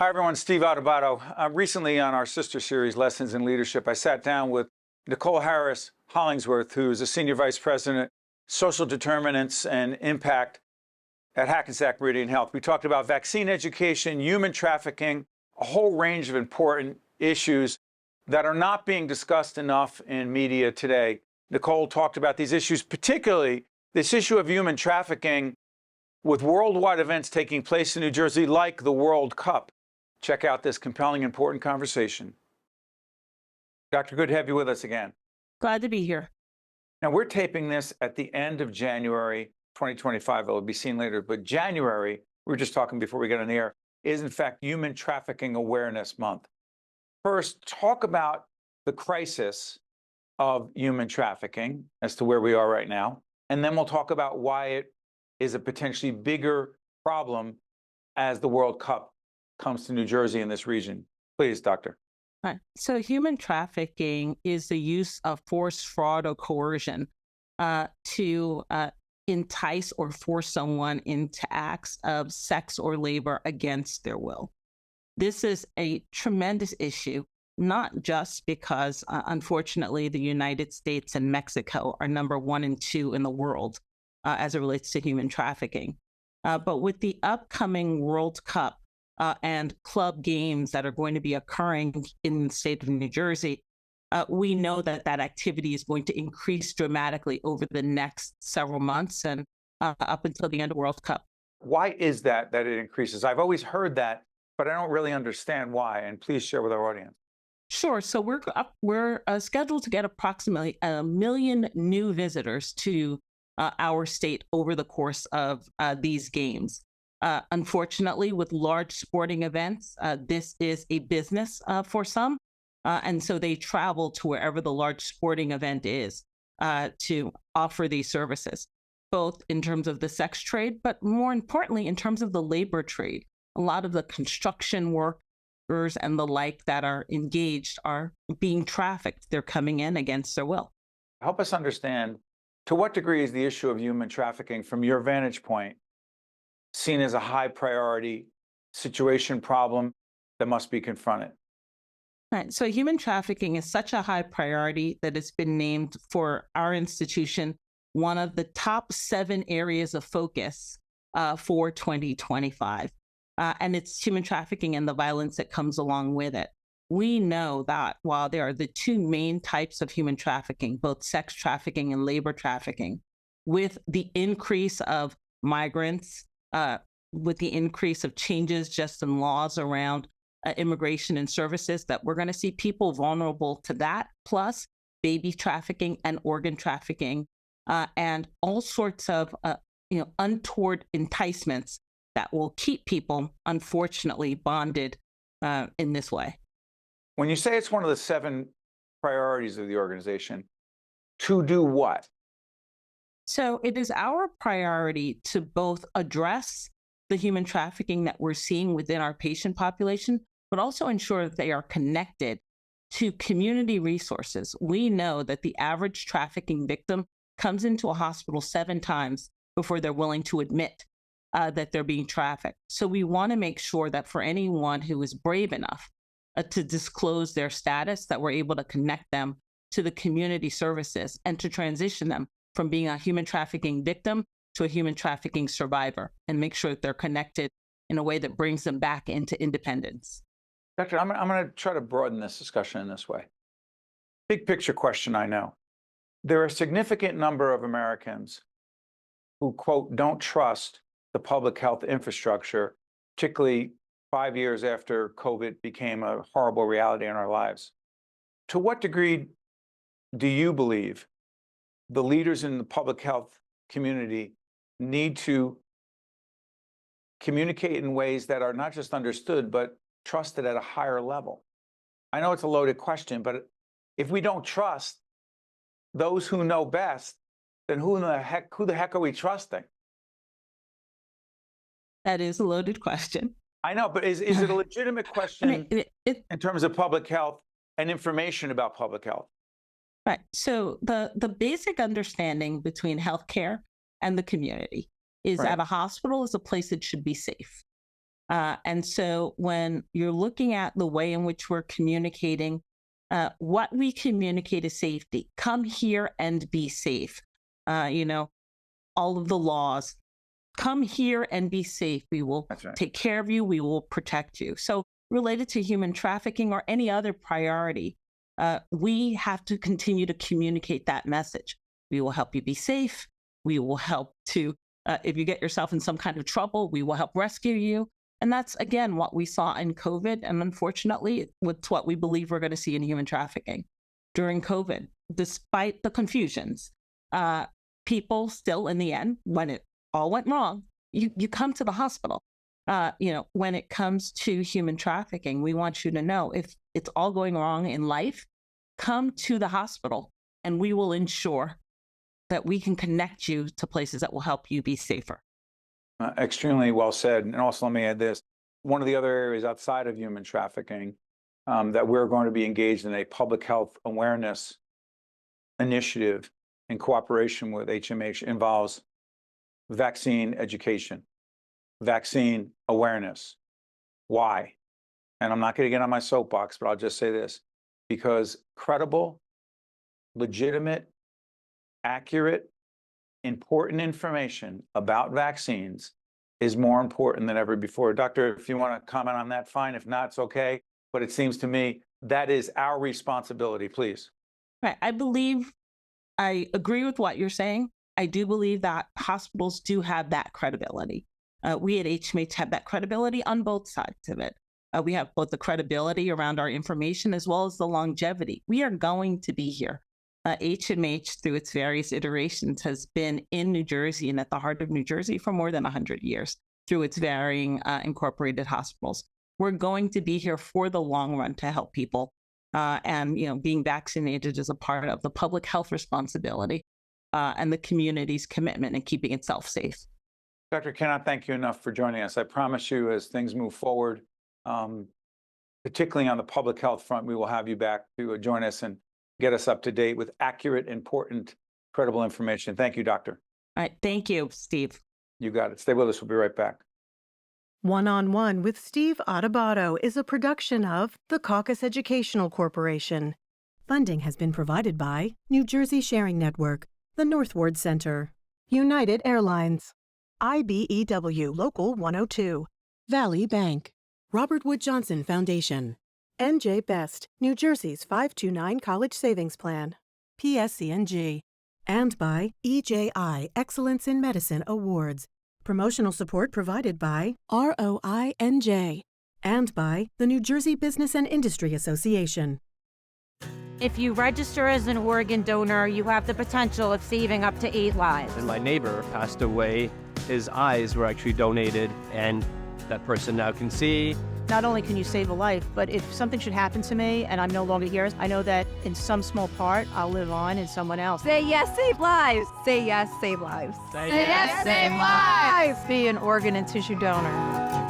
Hi, everyone. Steve Adubato. Recently on our sister series, Lessons in Leadership, I sat down with Nicole Harris-Hollingsworth, who is a Senior Vice President, Social Determinants and Impact at Hackensack Meridian Health. We talked about vaccine education, human trafficking, a whole range of important issues that are not being discussed enough in media today. Nicole talked about these issues, particularly this issue of human trafficking with worldwide events taking place in New Jersey, like the World Cup. Check out this compelling, important conversation. Dr. Good to have you with us again. Glad to be here. Now, we're taping this at the end of January 2025. It'll be seen later, but January, we were just talking before we got on the air, is in fact Human Trafficking Awareness Month. First, talk about the crisis of human trafficking as to where we are right now, and then we'll talk about why it is a potentially bigger problem as the World Cup comes to New Jersey in this region. Please, Doctor. Right. So human trafficking is the use of force, fraud, or coercion to entice or force someone into acts of sex or labor against their will. This is a tremendous issue, not just because, unfortunately, the United States and Mexico are number 1 and 2 in the world as it relates to human trafficking, but with the upcoming World Cup and club games that are going to be occurring in the state of New Jersey, we know that that activity is going to increase dramatically over the next several months and up until the end of World Cup. Why is that it increases? I've always heard that, but I don't really understand why. And please share with our audience. Sure. So we're scheduled to get approximately 1 million new visitors to our state over the course of these games. Unfortunately, with large sporting events, this is a business for some. And so they travel to wherever the large sporting event is to offer these services, both in terms of the sex trade, but more importantly, in terms of the labor trade. A lot of the construction workers and the like that are engaged are being trafficked. They're coming in against their will. Help us understand, to what degree is the issue of human trafficking, from your vantage point, seen as a high priority situation problem that must be confronted? Right. So human trafficking is such a high priority that it's been named for our institution one of the top 7 areas of focus for 2025. And it's human trafficking and the violence that comes along with it. We know that while there are the 2 main types of human trafficking, both sex trafficking and labor trafficking, with the increase of migrants, with the increase of changes just in laws around immigration and services, that we're going to see people vulnerable to that, plus baby trafficking and organ trafficking, and all sorts of untoward enticements that will keep people, unfortunately, bonded in this way. When you say it's one of the 7 priorities of the organization, to do what? So it is our priority to both address the human trafficking that we're seeing within our patient population, but also ensure that they are connected to community resources. We know that the average trafficking victim comes into a hospital 7 times before they're willing to admit that they're being trafficked. So we want to make sure that for anyone who is brave enough to disclose their status, that we're able to connect them to the community services and to transition them from being a human trafficking victim to a human trafficking survivor, and make sure that they're connected in a way that brings them back into independence. Doctor, I'm going to try to broaden this discussion in this way. Big picture question, I know. There are a significant number of Americans who, quote, don't trust the public health infrastructure, particularly 5 years after COVID became a horrible reality in our lives. To what degree do you believe the leaders in the public health community need to communicate in ways that are not just understood, but trusted at a higher level? I know it's a loaded question, but if we don't trust those who know best, then who the heck are we trusting? That is a loaded question. I know, but is it a legitimate question in terms of public health and information about public health? Right. So the basic understanding between healthcare and the community is that a hospital is a place that should be safe. And so when you're looking at the way in which we're communicating, what we communicate is safety. Come here and be safe. All of the laws. Come here and be safe. We will take care of you. We will protect you. So related to human trafficking or any other priority, we have to continue to communicate that message. We will help you be safe. We will help to, if you get yourself in some kind of trouble, we will help rescue you. And that's, again, what we saw in COVID. And unfortunately, it's what we believe we're going to see in human trafficking during COVID. Despite the confusions, people still, in the end, when it all went wrong, you come to the hospital. When it comes to human trafficking, we want you to know if it's all going wrong in life, come to the hospital and we will ensure that we can connect you to places that will help you be safer. Extremely well said. And also, let me add this. One of the other areas outside of human trafficking that we're going to be engaged in a public health awareness initiative in cooperation with HMH involves vaccine education, vaccine awareness. Why? And I'm not going to get on my soapbox, but I'll just say this, because credible, legitimate, accurate, important information about vaccines is more important than ever before. Doctor, if you want to comment on that, fine. If not, it's okay. But it seems to me that is our responsibility, please. Right. I agree with what you're saying. I do believe that hospitals do have that credibility. We at HMH have that credibility on both sides of it. We have both the credibility around our information as well as the longevity. We are going to be here. HMH, through its various iterations, has been in New Jersey and at the heart of New Jersey for more than 100 years through its varying incorporated hospitals. We're going to be here for the long run to help people. Being vaccinated is a part of the public health responsibility and the community's commitment in keeping itself safe. Dr. Cannot thank you enough for joining us. I promise you, as things move forward, particularly on the public health front, we will have you back to join us and get us up to date with accurate, important, credible information. Thank you, Doctor. All right. Thank you, Steve. You got it. Stay with us. We'll be right back. One-on-One with Steve Adubato is a production of the Caucus Educational Corporation. Funding has been provided by New Jersey Sharing Network, the Northward Center, United Airlines, IBEW Local 102, Valley Bank, Robert Wood Johnson Foundation, NJ Best, New Jersey's 529 College Savings Plan, PSCNG, and by EJI Excellence in Medicine Awards. Promotional support provided by ROINJ and by the New Jersey Business and Industry Association. If you register as an organ donor, you have the potential of saving up to 8 lives. And my neighbor passed away. His eyes were actually donated, and that person now can see. Not only can you save a life, but if something should happen to me and I'm no longer here, I know that in some small part, I'll live on in someone else. Say yes, save lives. Say yes, save lives. Say yes, save lives. Be an organ and tissue donor.